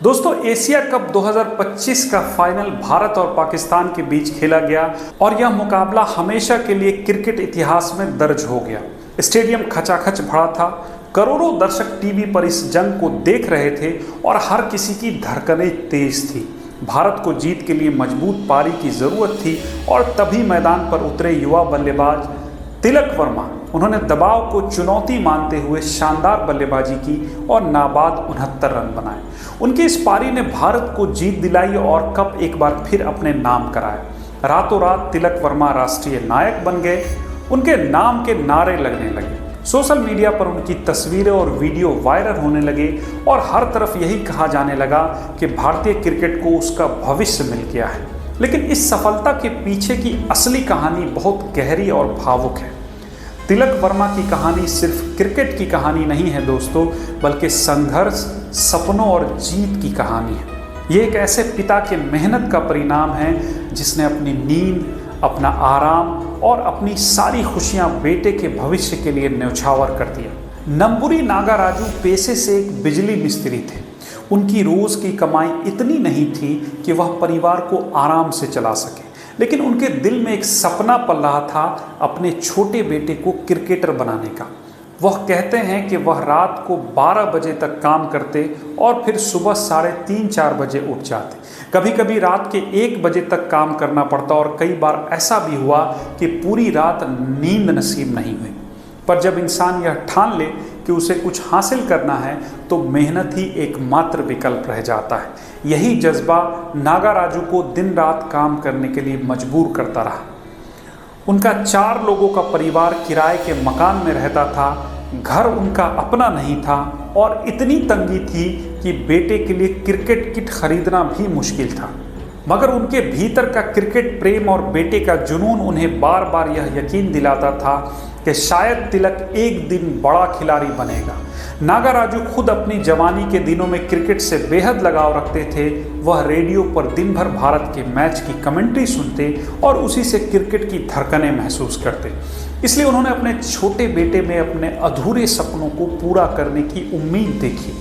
दोस्तों, Asia cup 2025 का final Bharat और पाकिस्तान के बीच खेला गया और यह मुकाबला हमेशा के लिए क्रिकेट इतिहास में दर्ज हो गया। स्टेडियम खचाखच भरा था, करोड़ों दर्शक टीवी पर इस जंग को देख रहे थे और हर किसी की धड़कनें तेज थी। भारत को जीत के लिए मजबूत पारी की जरूरत थी और तभी मैदान पर उतरे युवा बल्लेबाज तिलक वर्मा। उन्होंने दबाव को चुनौती मानते हुए शानदार बल्लेबाजी की और नाबाद 69 रन बनाए। उनकी इस पारी ने भारत को जीत दिलाई और कप एक बार फिर अपने नाम कराया। रातों रात तिलक वर्मा राष्ट्रीय नायक बन गए। उनके नाम के नारे लगने लगे, सोशल मीडिया पर उनकी तस्वीरें और वीडियो वायरल होने लगे और हर तरफ यही कहा जाने लगा कि भारतीय क्रिकेट को उसका भविष्य मिल गया है। लेकिन इस सफलता के पीछे की असली कहानी बहुत गहरी और भावुक है। तिलक वर्मा की कहानी सिर्फ क्रिकेट की कहानी नहीं है दोस्तों, बल्कि संघर्ष, सपनों और जीत की कहानी है। ये एक ऐसे पिता के मेहनत का परिणाम है जिसने अपनी नींद, अपना आराम और अपनी सारी खुशियां बेटे के भविष्य के लिए न्यौछावर कर दिया। नंबुरी नागाराजू पेशे से एक बिजली मिस्त्री थे। उनकी रोज की कमाई इतनी नहीं थी कि वह परिवार को आराम से चला सके, लेकिन उनके दिल में एक सपना पल रहा था अपने छोटे बेटे को क्रिकेटर बनाने का। वह कहते हैं कि वह रात को 12 बजे तक काम करते और फिर सुबह 3:30-4 बजे उठ जाते। कभी कभी रात के 1 बजे तक काम करना पड़ता और कई बार ऐसा भी हुआ कि पूरी रात नींद नसीब नहीं हुई। पर जब इंसान यह ठान ले कि उसे कुछ हासिल करना है तो मेहनत ही एकमात्र विकल्प रह जाता है। यही जज्बा नागाराजू को दिन रात काम करने के लिए मजबूर करता रहा। उनका 4 लोगों का परिवार किराए के मकान में रहता था। घर उनका अपना नहीं था और इतनी तंगी थी कि बेटे के लिए क्रिकेट किट खरीदना भी मुश्किल था। मगर उनके भीतर का क्रिकेट प्रेम और बेटे का जुनून उन्हें बार बार यह यकीन दिलाता था कि शायद तिलक एक दिन बड़ा खिलाड़ी बनेगा। नागाराजू खुद अपनी जवानी के दिनों में क्रिकेट से बेहद लगाव रखते थे। वह रेडियो पर दिन भर भारत के मैच की कमेंट्री सुनते और उसी से क्रिकेट की धड़कनें महसूस करते। इसलिए उन्होंने अपने छोटे बेटे में अपने अधूरे सपनों को पूरा करने की उम्मीद देखी।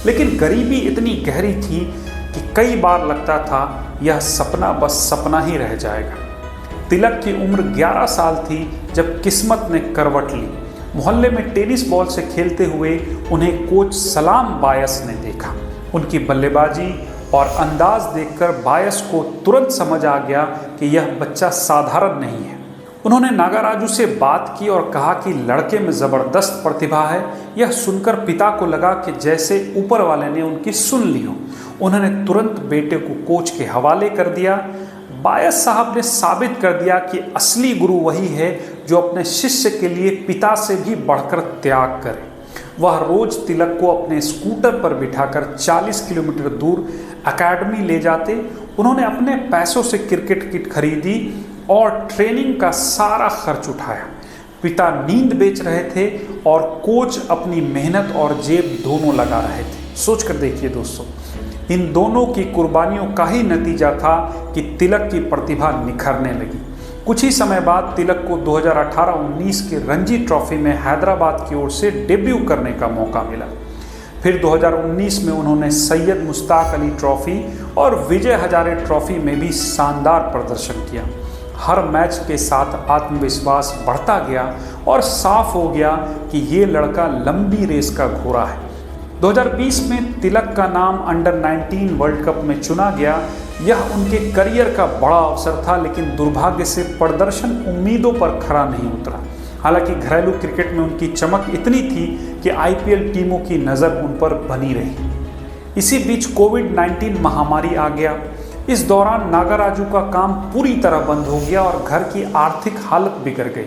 लेकिन गरीबी इतनी गहरी थी कि कई बार लगता था यह सपना बस सपना ही रह जाएगा। तिलक की उम्र 11 साल थी जब किस्मत ने करवट ली। मोहल्ले में टेनिस बॉल से खेलते हुए उन्हें कोच सलाम बायस ने देखा। उनकी बल्लेबाजी और अंदाज देखकर बायस को तुरंत समझ आ गया कि यह बच्चा साधारण नहीं है। उन्होंने नागाराजू से बात की और कहा कि लड़के में ज़बरदस्त प्रतिभा है। यह सुनकर पिता को लगा कि जैसे ऊपर वाले ने उनकी सुन ली हो। उन्होंने तुरंत बेटे को कोच के हवाले कर दिया। बायस साहब ने साबित कर दिया कि असली गुरु वही है जो अपने शिष्य के लिए पिता से भी बढ़कर त्याग करे। वह रोज तिलक को अपने स्कूटर पर बिठाकर 40 किलोमीटर दूर एकेडमी ले जाते। उन्होंने अपने पैसों से क्रिकेट किट खरीदी और ट्रेनिंग का सारा खर्च उठाया। पिता नींद बेच रहे थे और कोच अपनी मेहनत और जेब दोनों लगा रहे थे। सोच कर देखिए दोस्तों, इन दोनों की कुर्बानियों का ही नतीजा था कि तिलक की प्रतिभा निखरने लगी। कुछ ही समय बाद तिलक को 2018-19 के रणजी ट्रॉफी में हैदराबाद की ओर से डेब्यू करने का मौका मिला। फिर 2019 में उन्होंने सैयद मुश्ताक अली ट्रॉफी और विजय हजारे ट्रॉफी में भी शानदार प्रदर्शन किया। हर मैच के साथ आत्मविश्वास बढ़ता गया और साफ हो गया कि ये लड़का लंबी रेस का घोड़ा है। 2020 में तिलक का नाम अंडर 19 वर्ल्ड कप में चुना गया। यह उनके करियर का बड़ा अवसर था, लेकिन दुर्भाग्य से प्रदर्शन उम्मीदों पर खरा नहीं उतरा। हालांकि घरेलू क्रिकेट में उनकी चमक इतनी थी कि आईपीएल टीमों की नज़र उन पर बनी रही। इसी बीच कोविड-19 महामारी आ गया। इस दौरान नागाराजू का काम पूरी तरह बंद हो गया और घर की आर्थिक हालत बिगड़ गई।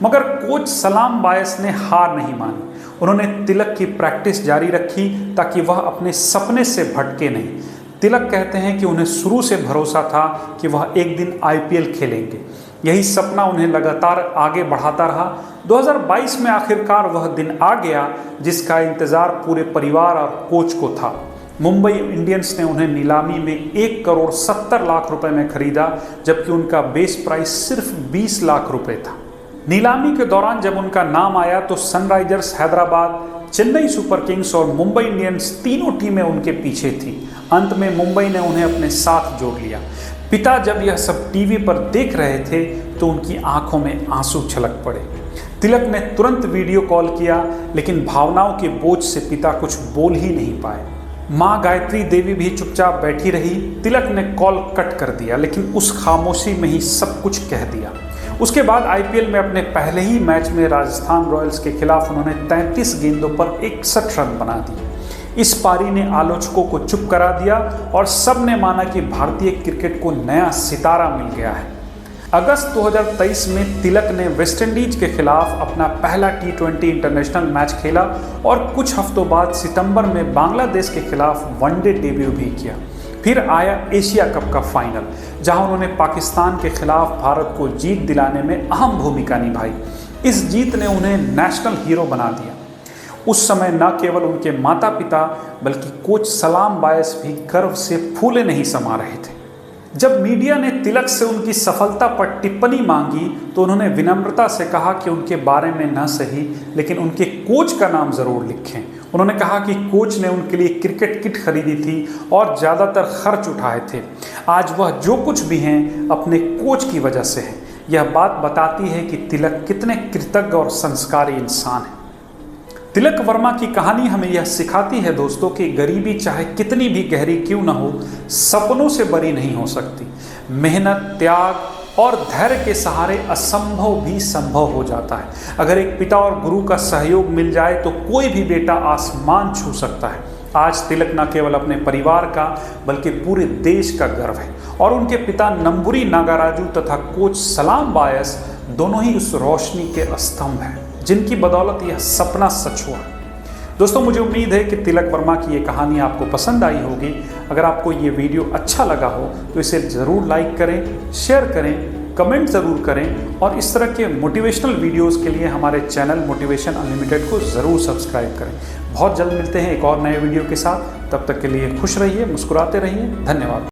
मगर कोच सलाम बायस ने हार नहीं मानी। उन्होंने तिलक की प्रैक्टिस जारी रखी ताकि वह अपने सपने से भटके नहीं। तिलक कहते हैं कि उन्हें शुरू से भरोसा था कि वह एक दिन आईपीएल खेलेंगे। यही सपना उन्हें लगातार आगे बढ़ाता रहा। 2022 में आखिरकार वह दिन आ गया जिसका इंतजार पूरे परिवार और कोच को था। मुंबई इंडियंस ने उन्हें नीलामी में 1,70,00,000 रुपए में खरीदा, जबकि उनका बेस प्राइस सिर्फ 20 लाख रुपए था। नीलामी के दौरान जब उनका नाम आया तो Sunrisers Hyderabad, Chennai super Kings और मुंबई इंडियंस तीनों टीमें उनके पीछे थी। अंत में मुंबई ने उन्हें अपने साथ जोड़ लिया। पिता जब यह सब टीवी पर देख रहे थे तो उनकी आंखों में आंसू छलक पड़े। तिलक ने तुरंत वीडियो कॉल किया, लेकिन भावनाओं के बोझ से पिता कुछ बोल ही नहीं पाए। माँ गायत्री देवी भी चुपचाप बैठी रही। तिलक ने कॉल कट कर दिया, लेकिन उस खामोशी में ही सब कुछ कह दिया। उसके बाद आईपीएल में अपने पहले ही मैच में राजस्थान रॉयल्स के खिलाफ उन्होंने 33 गेंदों पर 61 रन बना दिए। इस पारी ने आलोचकों को चुप करा दिया और सब ने माना कि भारतीय क्रिकेट को नया सितारा मिल गया है। अगस्त 2023 में तिलक ने वेस्टइंडीज के खिलाफ अपना पहला T20 इंटरनेशनल मैच खेला और कुछ हफ्तों बाद सितंबर में बांग्लादेश के खिलाफ वनडे डेब्यू भी किया। फिर आया एशिया कप का फाइनल, जहां उन्होंने पाकिस्तान के खिलाफ भारत को जीत दिलाने में अहम भूमिका निभाई। इस जीत ने उन्हें नेशनल हीरो बना दिया। उस समय न केवल उनके माता पिता बल्कि कोच सलाम बायस भी गर्व से फूले नहीं समा रहे थे। जब मीडिया ने तिलक से उनकी सफलता पर टिप्पणी मांगी तो उन्होंने विनम्रता से कहा कि उनके बारे में न सही, लेकिन उनके कोच का नाम ज़रूर लिखें। उन्होंने कहा कि कोच ने उनके लिए क्रिकेट किट खरीदी थी और ज़्यादातर खर्च उठाए थे। आज वह जो कुछ भी हैं अपने कोच की वजह से है। यह बात बताती है कि तिलक कितने कृतज्ञ और संस्कारी इंसान हैं। तिलक वर्मा की कहानी हमें यह सिखाती है दोस्तों कि गरीबी चाहे कितनी भी गहरी क्यों न हो, सपनों से बड़ी नहीं हो सकती। मेहनत, त्याग और धैर्य के सहारे असंभव भी संभव हो जाता है। अगर एक पिता और गुरु का सहयोग मिल जाए तो कोई भी बेटा आसमान छू सकता है। आज तिलक न केवल अपने परिवार का बल्कि पूरे देश का गर्व है और उनके पिता नंबुरी नागाराजू तथा कोच सलाम बायस दोनों ही उस रोशनी के स्तंभ हैं जिनकी बदौलत यह सपना सच हुआ। दोस्तों, मुझे उम्मीद है कि तिलक वर्मा की ये कहानी आपको पसंद आई होगी। अगर आपको ये वीडियो अच्छा लगा हो तो इसे ज़रूर लाइक करें, शेयर करें, कमेंट ज़रूर करें और इस तरह के मोटिवेशनल वीडियोस के लिए हमारे चैनल मोटिवेशन अनलिमिटेड को ज़रूर सब्सक्राइब करें। बहुत जल्द मिलते हैं एक और नए वीडियो के साथ। तब तक के लिए खुश रहिए, मुस्कुराते रहिए। धन्यवाद।